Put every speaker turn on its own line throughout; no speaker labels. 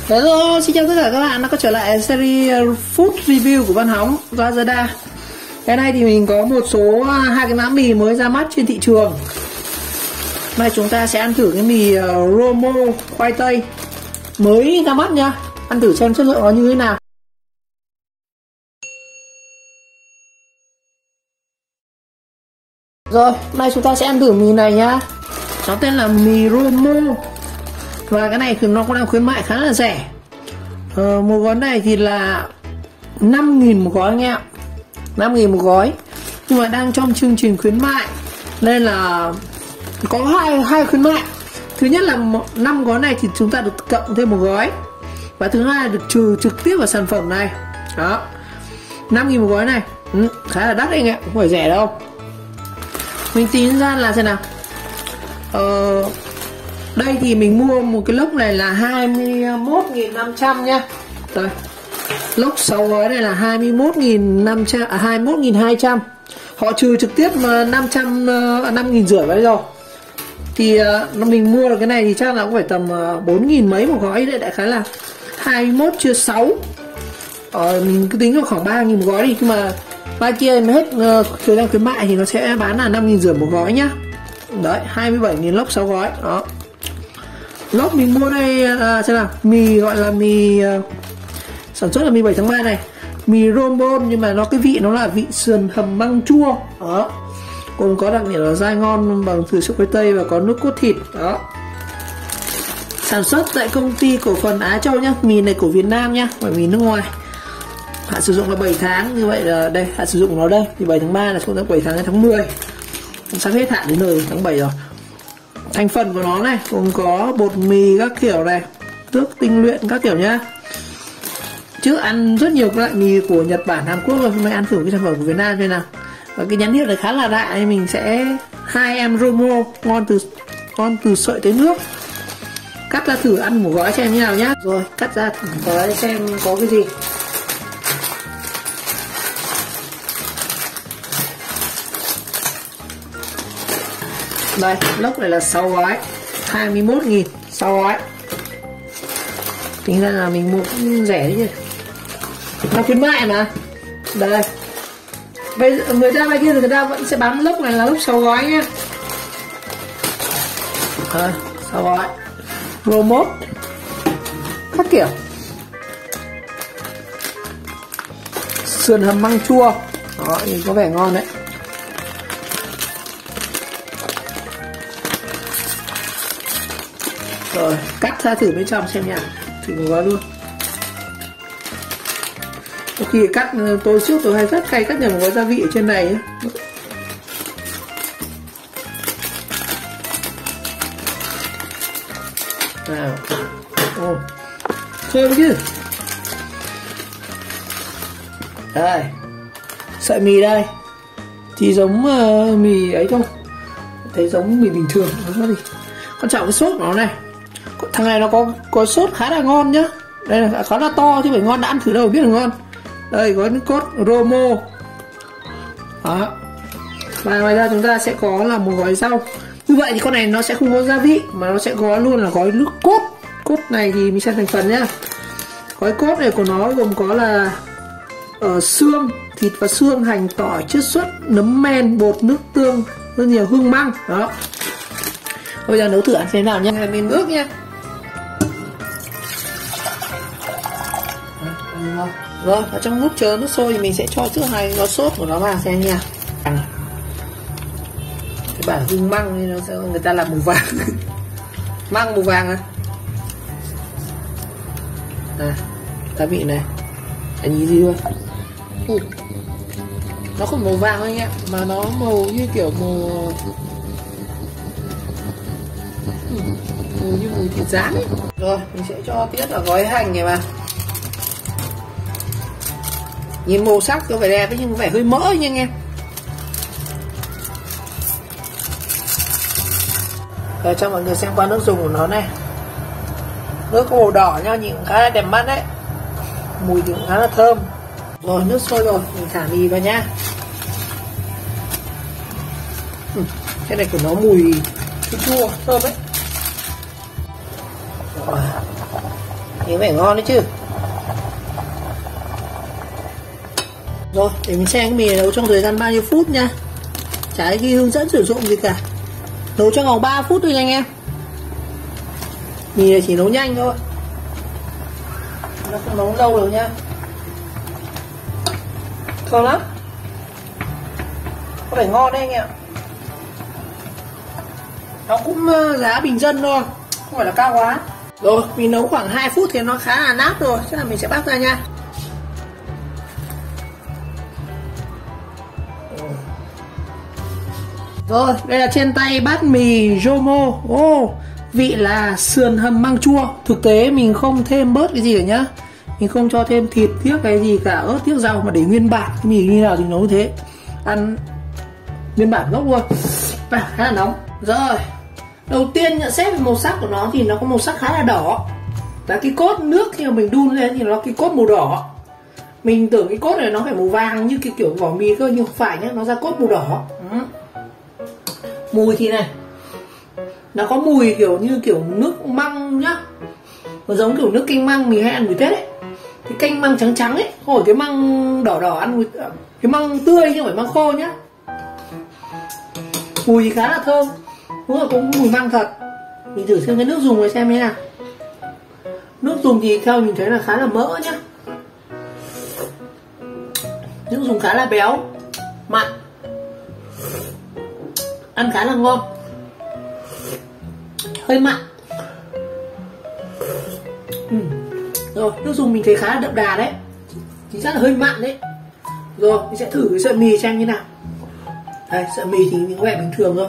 Hello, xin chào tất cả các bạn đã quay trở lại series food review của Văn Hóng Lazada. Cái này thì mình có một số hai cái mã mì mới ra mắt trên thị trường. Nay chúng ta sẽ ăn thử cái mì Romo khoai tây mới ra mắt nha. Ăn thử xem chất lượng nó như thế nào. Rồi, nay chúng ta sẽ ăn thử mì này nhá. Nó tên là mì Romo. Và cái này thì nó cũng đang khuyến mại khá là rẻ. Một gói này thì là 5.000 một gói anh em, 5.000 một gói, nhưng mà đang trong chương trình khuyến mại nên là có hai khuyến mại. Thứ nhất là 5 gói này thì chúng ta được cộng thêm một gói, và thứ hai là được trừ trực tiếp vào sản phẩm này. Đó, 5.000 một gói này, khá là đắt đấy anh em, không phải rẻ đâu. Mình tính ra là xem nào. Đây thì mình mua một cái lốc này là 21.500 nha. Đây, lốc 6 gói này là 21.500 21.200. Họ trừ trực tiếp 5.500 vào rồi. Thì mình mua được cái này thì chắc là cũng phải tầm 4.000 mấy một gói đấy, đại khái là 21 chia 6. Mình cứ tính là khoảng 3.000 một gói đi, nhưng mà ba kia mà hết thời gian khuyến mại thì nó sẽ bán là 5.500 một gói nhá. Đấy, 27.000 lốc 6 gói. Đó. Lốc mình mua đây là xem nào, mì gọi là mì sản xuất là mì 7 tháng 3 này, mì rombon, nhưng mà nó cái vị nó là vị sườn hầm măng chua. Đó, cùng có đặc điểm là dai ngon bằng từ sữa khoai tây và có nước cốt thịt. Đó, sản xuất tại công ty cổ phần Á Châu nhá. Mì này của Việt Nam nhá, phải mì nước ngoài. Hạn sử dụng là 7 tháng, như vậy là đây hạn sử dụng của nó đây thì 7 tháng 3 là xuống tới 7 tháng đến tháng 10, sắp hết hạn đến rồi, tháng 7 rồi. Thành phần của nó này gồm có bột mì các kiểu này, nước tinh luyện các kiểu nhá. Trước ăn rất nhiều các loại mì của Nhật Bản, Hàn Quốc rồi, hôm nay ăn thử cái sản phẩm của Việt Nam thế nào. Và cái nhãn hiệu này khá là lạ, nên mình sẽ 2 em Romo ngon từ sợi tới nước. Cắt ra thử ăn một gói xem như nào nhá. Rồi cắt ra thử gói xem có cái gì. Đây, lốc này là 6 gói, 21.000 6 gói. Tính ra là mình mua cũng rẻ đấy chứ, nó khuyến mại mà. Đây, bây giờ người ta ngoài kia thì người ta vẫn sẽ bán lốc này là lốc 6 gói nhá. Đây, 6 gói Romot các kiểu, sườn hầm măng chua. Đó, nhìn có vẻ ngon đấy. Rồi, cắt ra thử bên trong xem nha. Thử một gói luôn. Có khi cắt tôi trước tôi hay rất hay cắt nhầm một gói gia vị ở trên này ấy. Nào. Ồ, thơm chứ. Đây, sợi mì đây thì giống mì ấy thôi, thấy giống mì bình thường. Nó gì quan trọng cái sốt của nó này. Thằng này nó có sốt khá là ngon nhá. Đây là khá là to chứ phải ngon, đã ăn thử đâu biết là ngon. Đây có nước cốt Romo. Đó. Và ngoài ra chúng ta sẽ có là một gói rau. Như vậy thì con này nó sẽ không có gia vị, mà nó sẽ có luôn là gói nước cốt. Cốt này thì mình xem thành phần nhá. Gói cốt này của nó gồm có là xương, thịt và xương, hành, tỏi, chiết xuất, nấm men, bột, nước tương, rất nhiều, hương măng. Đó. Bây giờ nấu thử ăn thế nào nhá. Mình nước nha. Rồi, ở trong lúc chờ nước sôi thì mình sẽ cho trước hai gói sốt của nó vào xem nha. Cái bản hương măng thì nó sẽ người ta làm màu vàng. Măng màu vàng à? Gia vị này. Anh nhìn gì luôn. Nó không màu vàng anh em, mà nó màu như kiểu màu như mùi thịt rán ấy. Rồi mình sẽ cho tiếp vào gói hành này vào. Nhìn màu sắc có vẻ đẹp nhưng có vẻ hơi mỡ nha anh em. Rồi cho mọi người xem qua nước dùng của nó này. Nước có màu đỏ nha, nhìn khá là đẹp mắt đấy, mùi thì cũng khá là thơm. Rồi nước sôi rồi, mình thả mì vào nhá. Cái này của nó mùi chua chua thơm đấy. thì phải ngon đấy chứ. Rồi, để mình xem cái mì này nấu trong thời gian bao nhiêu phút nha. Chả ghi hướng dẫn sử dụng gì cả. Nấu trong vòng 3 phút thôi nha anh em. Mì này chỉ nấu nhanh thôi, nó không nấu lâu đâu nhá. Ngon lắm, có phải ngon đấy anh em. Nó cũng giá bình dân thôi, không phải là cao quá. Rồi, mình nấu khoảng 2 phút thì nó khá là nát rồi, chắc là mình sẽ bắt ra nha. Rồi, đây là trên tay bát mì Jomo. Vị là sườn hầm măng chua. Thực tế mình không thêm bớt cái gì cả nhá. Mình không cho thêm thịt, tiếc cái gì cả, ớt, tiếc rau, mà để nguyên bản. Cái mì như nào thì nấu như thế. Ăn nguyên bản gốc luôn. Khá là nóng. Rồi, đầu tiên nhận xét về màu sắc của nó thì nó có màu sắc khá là đỏ. Và cái cốt nước khi mà mình đun lên thì nó cái cốt màu đỏ. Mình tưởng cái cốt này nó phải màu vàng như cái kiểu vỏ mì cơ, nhưng không phải nhé, nó ra cốt màu đỏ. Mùi thì này, nó có mùi kiểu như kiểu nước măng nhá, nó giống kiểu nước canh măng mình hay ăn buổi Tết ấy. Cái canh măng trắng trắng ấy, không phải cái măng đỏ đỏ ăn cái măng tươi chứ không phải măng khô nhá. Mùi thì khá là thơm, đúng là cũng mùi măng thật. Mình thử xem cái nước dùng này xem thế nào. Nước dùng thì theo mình thấy là khá là mỡ nhá. Nước dùng khá là béo, mặn, ăn khá là ngon, hơi mặn. Rồi, nước dùng mình thấy khá là đậm đà đấy, chính xác là hơi mặn đấy. Rồi, mình sẽ thử cái sợi mì xem như nào. Đây, sợi mì thì mình có vẻ bình thường thôi,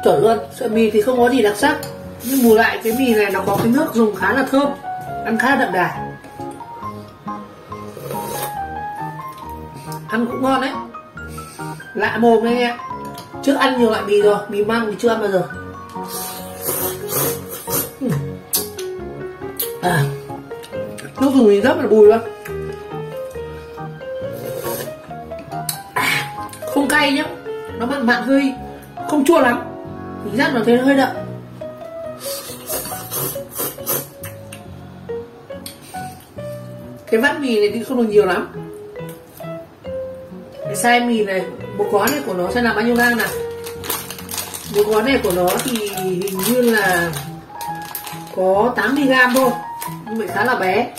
chuẩn luôn. Sợi mì thì không có gì đặc sắc, nhưng bù lại cái mì này nó có cái nước dùng khá là thơm, ăn khá là đậm đà, ăn cũng ngon đấy. Lạ mồm đấy em, trước ăn nhiều loại mì rồi, mì măng thì chưa ăn bao giờ. Nước dùng thì rất là bùi luôn, không cay nhá, nó mặn mặn hơi, không chua lắm, mình giác nó thấy nó hơi đậm. Cái bát mì này thì không được nhiều lắm. Cái size mì này, một gói này của nó sẽ là bao nhiêu gram nào? Một gói này của nó thì hình như là có 80 gram thôi, nhưng mà khá là bé.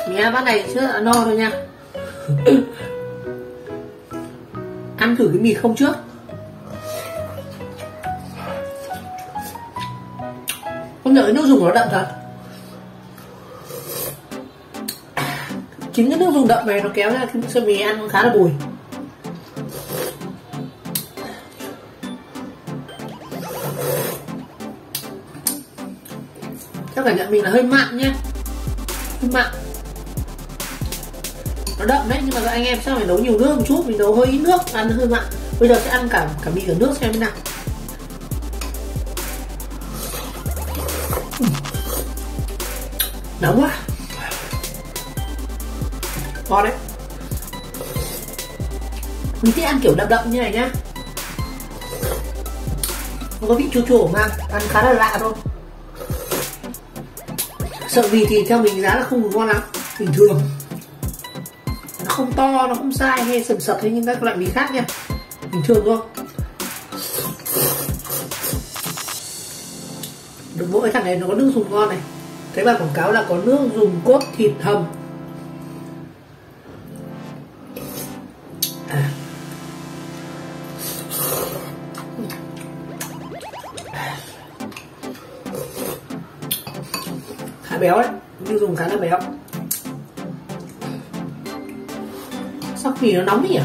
Mình ăn bát này rất là no thôi nha. Ăn thử cái mì không trước. Không ngờ cái nước dùng của nó đậm thật. Chính cái nước dùng đậm này nó kéo ra cái sợi mì ăn khá là bùi. Chắc phải nhận mình là hơi mặn nhé, hơi mặn. Nó đậm đấy, nhưng mà anh em sao phải nấu nhiều nước một chút, mình nấu hơi ít nước, ăn hơi mặn. Bây giờ sẽ ăn cả mì cả nước xem thế nào. Nóng quá, ngon đấy. Mình thích ăn kiểu đậm đậm như này nhá, không có vị chua chua của mang, ăn khá là lạ thôi. Sợi mì thì theo mình giá là không ngon lắm, bình thường, nó không to, nó không dai hay sầm sập hay như các loại mì khác nha, bình thường thôi. Được mỗi thằng này nó có nước dùng ngon này, thấy bài quảng cáo là có nước dùng cốt thịt hầm. Khá béo đấy, nước dùng khá là béo. Sao mì nó nóng nhỉ?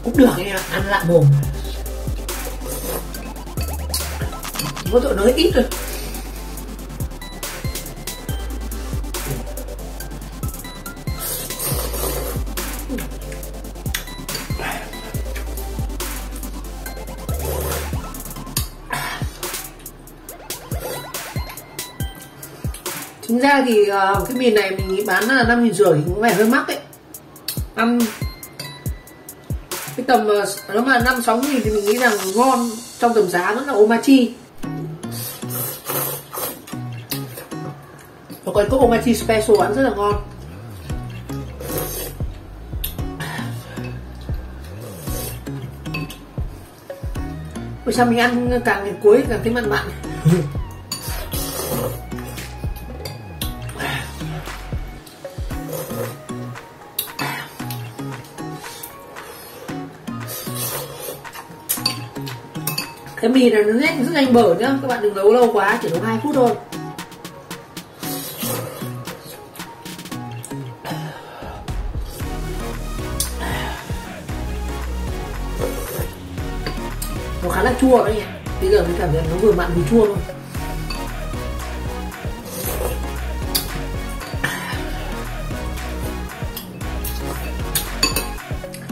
Cũng được anh em, ăn lạ mồm. Có tội nó hơi ít rồi. Chính ra thì cái mì này mình nghĩ bán là 5.500 cũng phải hơi mắc đấy. Ăn cái tầm nếu mà 5-6 nghìn thì mình nghĩ rằng ngon, trong tầm giá vẫn là Omachi. Và còn có Omachi Special ăn rất là ngon. Vì sao mình ăn càng đến cuối càng thấy mặn mặn. Cái mì này nó rất nhanh bở nhá, các bạn đừng nấu lâu quá, chỉ nấu 2 phút thôi. Nó khá là chua đấy nhỉ. Bây giờ mình cảm thấy nó vừa mặn vừa chua thôi.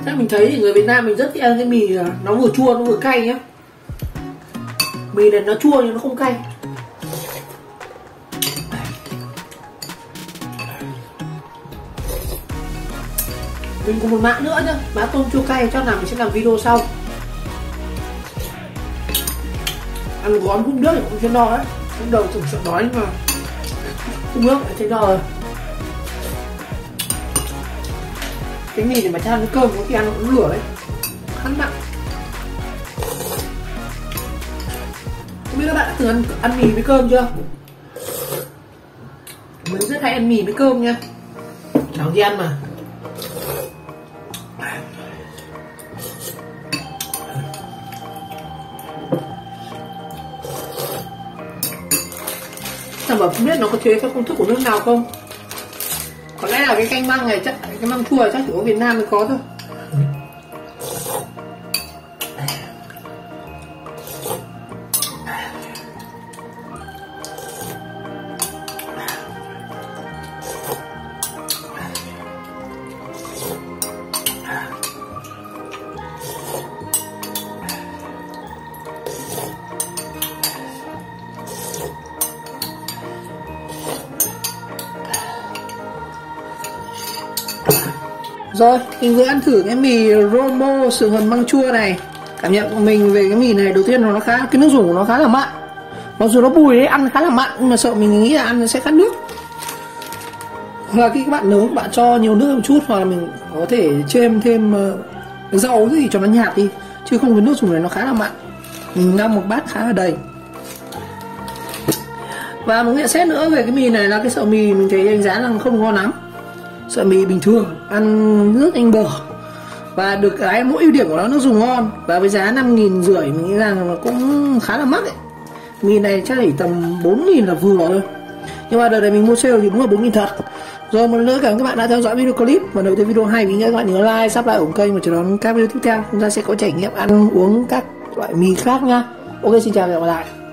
Chắc mình thấy thì người Việt Nam mình rất thích ăn cái mì nó vừa chua nó vừa cay nhá. Mì này nó chua nhưng nó không cay. Mình còn một mã nữa nhá, mã tôm chua cay, chắc là mình sẽ làm video sau. Ăn gói hút nước thì cũng chưa no đấy. Lúc đầu tưởng sợ đói nhưng mà hút nước lại thấy no rồi. Cái mì này mà chan với cơm có khi ăn cũng lửa đấy, khá mặn. Không biết các bạn đã từng ăn mì với cơm chưa? Mình rất hay ăn mì với cơm nha, chẳng gì ăn mà. Chẳng bảo không biết nó có chế theo công thức của nước nào không? Có lẽ là cái canh măng này chắc, cái măng chua này chắc chỉ có Việt Nam mới có thôi. Rồi, mình vừa ăn thử cái mì Romo sườn hầm măng chua này. Cảm nhận của mình về cái mì này, đầu tiên là nó khá, cái nước dùng của nó khá là mặn. Mặc dù nó bùi ấy, ăn khá là mặn, nhưng mà sợ mình nghĩ là ăn nó sẽ khát nước. Hoặc là khi các bạn nấu, các bạn cho nhiều nước một chút, hoặc là mình có thể chêm thêm rau gì cho nó nhạt đi. Chứ không, cái nước dùng này nó khá là mặn. Mình ngâm một bát khá là đầy. Và một nhận xét nữa về cái mì này là cái sợi mì mình thấy đánh giá là không ngon lắm. Sợi mì bình thường, ăn rất nhanh bở. Và được cái mỗi ưu điểm của nó dùng ngon. Và với giá 5.500 mình nghĩ rằng nó cũng khá là mắc ấy. Mì này chắc chỉ tầm 4.000 là vừa thôi. Nhưng mà đợt này mình mua sale thì đúng là 4.000 thật. Rồi một lần nữa cảm ơn các bạn đã theo dõi video clip. Và nếu thấy video hay, mình nhớ các bạn nhớ like, subscribe ủng kênh và chờ đón các video tiếp theo. Chúng ta sẽ có trải nghiệm ăn uống các loại mì khác nha. Ok, xin chào và hẹn gặp lại.